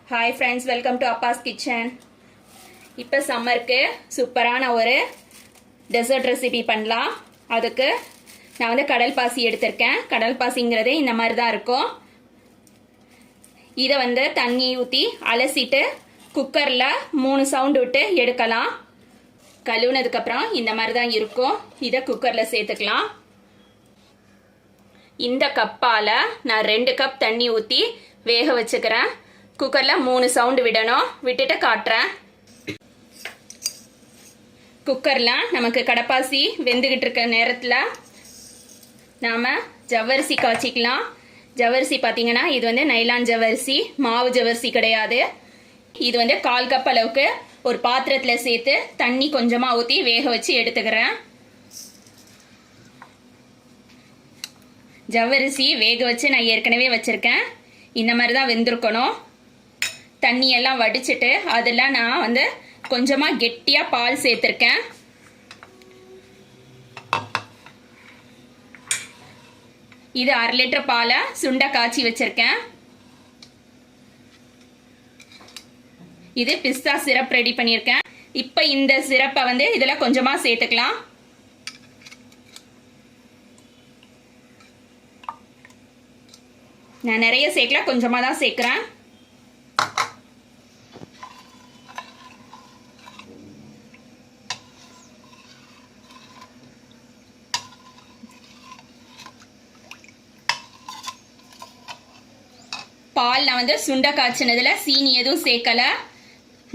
Hi friends, welcome to Appa's Kitchen. இப்போ சம்மருக்கு சூப்பரான ஒரு டெசர்ட் ரெசிபி பண்ணலாம். அதுக்கு நான் வந்து கடல் பாசி எடுத்திருக்கேன். கடல் பாசிங்கிறது இந்த மாதிரி தான் இருக்கும். இதை வந்து தண்ணி ஊற்றி அலசிட்டு குக்கரில் 3 சவுண்ட் விட்டு எடுக்கலாம். கழுவுனதுக்கப்புறம் இந்த மாதிரி தான் இருக்கும். இதை குக்கரில் சேர்த்துக்கலாம். இந்த கப்பால் நான் 2 கப் தண்ணி ஊற்றி வேக வச்சுக்கிறேன். குக்கரில் 3 சவுண்டு விடணும். விட்டுட்டு காட்டுறேன். குக்கரில் நமக்கு கடப்பாசி வெந்துக்கிட்டு இருக்க நேரத்தில் நாம் ஜவ்வரிசி காய்ச்சிக்கலாம். ஜவ்வரிசி பார்த்தீங்கன்னா இது வந்து நைலான் ஜவ்வரிசி, மாவு ஜவ்வரிசி கிடையாது. இது வந்து 1/4 கப் அளவுக்கு ஒரு பாத்திரத்தில் சேர்த்து தண்ணி கொஞ்சமாக ஊற்றி வேக வச்சு எடுத்துக்கிறேன். ஜவ்வரிசி வேக வச்சு நான் ஏற்கனவே வச்சுருக்கேன். இந்த மாதிரி தான் வெந்திருக்கணும். தண்ணியெல்லாம் வடிச்சிட்டு அதில் நான் வந்து கொஞ்சமாக கெட்டியாக பால் சேர்த்துருக்கேன். இது 1/2 லிட்டர் பாலை சுண்டை காய்ச்சி வச்சிருக்கேன். இது பிஸ்தா சிரப் ரெடி பண்ணியிருக்கேன். இப்போ இந்த சிரப்பை வந்து இதில் கொஞ்சமாக சேர்த்துக்கலாம். நான் நிறைய சேர்க்கல, கொஞ்சமாக தான் சேர்க்குறேன். பால் நான் வந்து சுண்டை காய்ச்சினதில் சீனி எதுவும் சேர்க்கலை.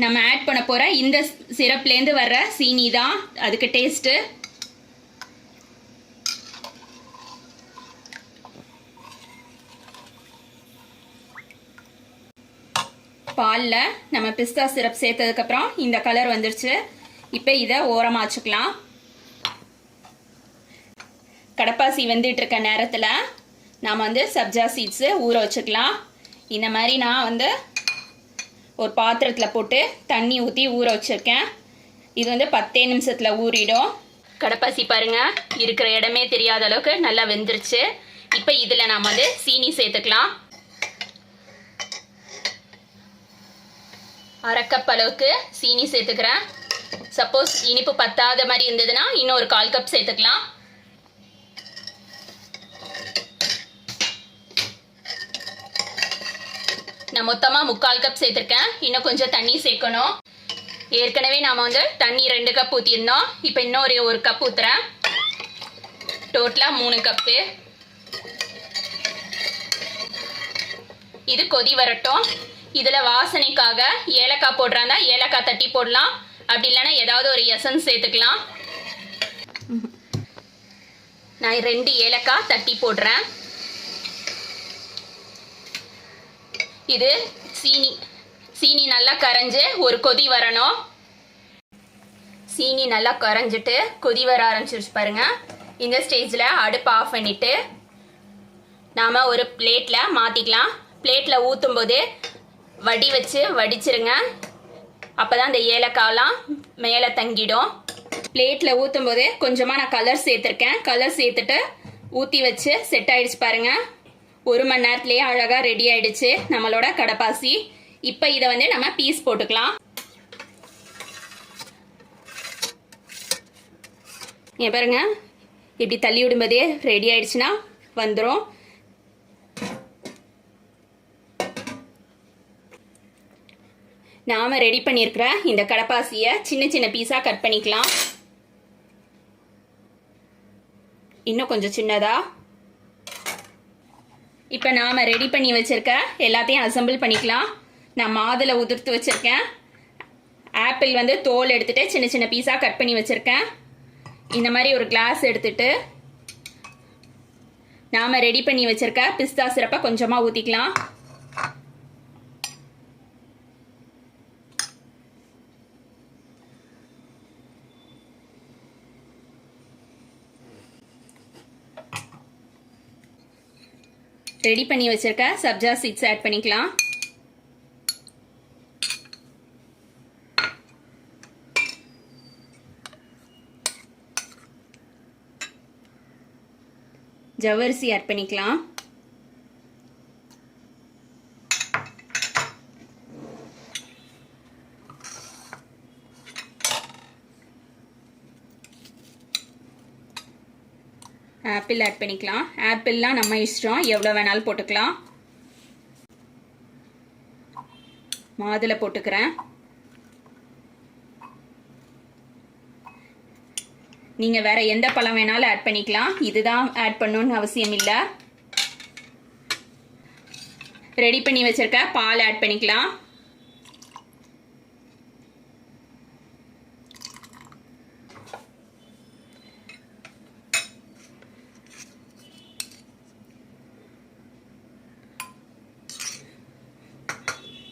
நம்ம ஆட் பண்ண போகிற இந்த சிரப்லேருந்து வர்ற சீனி தான் அதுக்கு டேஸ்ட்டு. பாலில் நம்ம பிஸ்தா சிரப் சேர்த்ததுக்கப்புறம் இந்த கலர் வந்துருச்சு. இப்போ இதை ஓரமாக வச்சுக்கலாம். கடப்பாசி வெந்துட்டு இருக்க நேரத்தில் நாம் வந்து சப்ஜா சீட்ஸு ஊற வச்சுக்கலாம். இந்த மாதிரி நான் வந்து ஒரு பாத்திரத்தில் போட்டு தண்ணி ஊற்றி ஊற வச்சுருக்கேன். இது வந்து 10 நிமிஷத்தில் ஊறிடும். கடப்பாசி பாருங்கள், இருக்கிற இடமே தெரியாத அளவுக்கு நல்லா வெந்துருச்சு. இப்போ இதில் நாம் வந்து சீனி சேர்த்துக்கலாம். 1/2 கப் அளவுக்கு சீனி சேர்த்துக்கிறேன். சப்போஸ் இனிப்பு பத்தாத மாதிரி இருந்ததுன்னா இன்னும் ஒரு 1/4 கப் சேர்த்துக்கலாம். நான் மொத்தமாக 3/4 கப் சேர்த்துருக்கேன். இன்னும் கொஞ்சம் தண்ணி சேர்க்கணும். ஏற்கனவே நாம் வந்து தண்ணி 2 கப் ஊற்றிருந்தோம். இப்போ இன்னும் ஒரு கப் ஊற்றுறேன். டோட்டலாக 3 கப்பு. இது கொதி வரட்டும். இதில் வாசனைக்காக ஏலக்காய் போடுறாங்க, ஏலக்காய் தட்டி போடலாம். அப்படி இல்லைன்னா ஏதாவது ஒரு எசன்ஸ் சேர்த்துக்கலாம். நான் 2 ஏலக்காய் தட்டி போடுறேன். இது சீனி நல்லா கரைஞ்சு ஒரு கொதி வரணும். சீனி நல்லா கரைஞ்சிட்டு கொதி வர ஆரம்பிச்சிருச்சு பாருங்க. இந்த ஸ்டேஜில் அடுப்பை ஆஃப் பண்ணிவிட்டு நாம் ஒரு பிளேட்டில் மாற்றிக்கலாம். பிளேட்டில் ஊற்றும் போது வடி வச்சு வடிச்சிருங்க. அப்போ தான் இந்த ஏலக்காயெலாம் மேலே தங்கிடும். பிளேட்டில் ஊற்றும் போதே கொஞ்சமாக நான் கலர் சேர்த்துருக்கேன். கலர் சேர்த்துட்டு ஊற்றி வச்சு செட் ஆகிடுச்சு பாருங்கள். 1 மணி நேரத்துலேயே அழகாக ரெடி ஆகிடுச்சு நம்மளோட கடப்பாசி. இப்போ இதை வந்து நம்ம பீஸ் போட்டுக்கலாம். ஏன் பாருங்க, இப்படி தள்ளி விடும்போதே ரெடி ஆயிடுச்சுன்னா வந்துடும். நாம் ரெடி பண்ணியிருக்கிற இந்த கடப்பாசியை சின்ன சின்ன பீஸாக கட் பண்ணிக்கலாம். இன்னும் கொஞ்சம் சின்னதாக. இப்போ நாம் ரெடி பண்ணி வச்சுருக்க எல்லாத்தையும் அசம்பிள் பண்ணிக்கலாம். நான் மாதுளை உதிர்த்து வச்சுருக்கேன். ஆப்பிள் வந்து தோல் எடுத்துகிட்டு சின்ன சின்ன பீஸாக கட் பண்ணி வச்சுருக்கேன். இந்த மாதிரி ஒரு கிளாஸ் எடுத்துகிட்டு நாம் ரெடி பண்ணி வச்சுருக்க பிஸ்தா சிரப்பை கொஞ்சமாக ஊற்றிக்கலாம். ரெடி பண்ணி வச்சிருக்க சப்ஜா சீட்ஸ் ஆட் பண்ணிக்கலாம். ஜவ்வரிசி ஆட் பண்ணிக்கலாம். ஆப்பிள் ஆட் பண்ணிக்கலாம். ஆப்பிள்லாம் நம்ம இஷ்டம், எவ்வளோ வேணாலும் போட்டுக்கலாம். மாதுளை போட்டுக்கிறேன். நீங்கள் வேற எந்த பழம் வேணாலும் ஆட் பண்ணிக்கலாம், இதுதான் ஆட் பண்ணணும்னு அவசியம் இல்லை. ரெடி பண்ணி வச்சிருக்க பால் ஆட் பண்ணிக்கலாம்.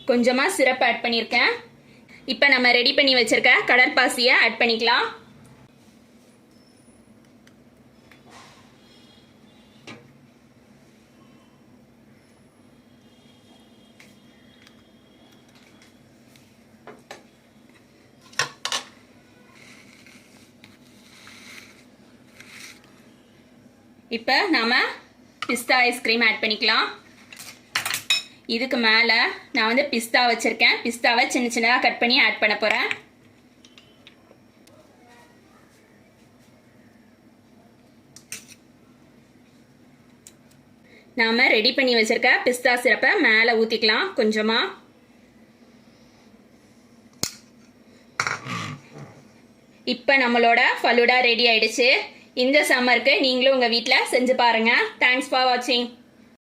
கொஞ்சமாக சிரப் ஆட் பண்ணியிருக்கேன். இப்போ நம்ம ரெடி பண்ணி வச்சிருக்க கடற்பாசியை ஆட் பண்ணிக்கலாம். இப்போ நாம பிஸ்தா ஐஸ்கிரீம் ஆட் பண்ணிக்கலாம். இதுக்கு மேலே நான் வந்து பிஸ்தா வச்சுருக்கேன். பிஸ்தாவை சின்ன சின்னதாக கட் பண்ணி ஆட் பண்ண போகிறேன். நாம் ரெடி பண்ணி வச்சுருக்க பிஸ்தா சிரப்பை மேலே ஊற்றிக்கலாம் கொஞ்சமாக. இப்போ நம்மளோட ஃபலூடா ரெடி ஆயிடுச்சு. இந்த சம்மருக்கு நீங்களும் உங்கள் வீட்டில் செஞ்சு பாருங்கள். தேங்க்ஸ் ஃபார் வாட்சிங்.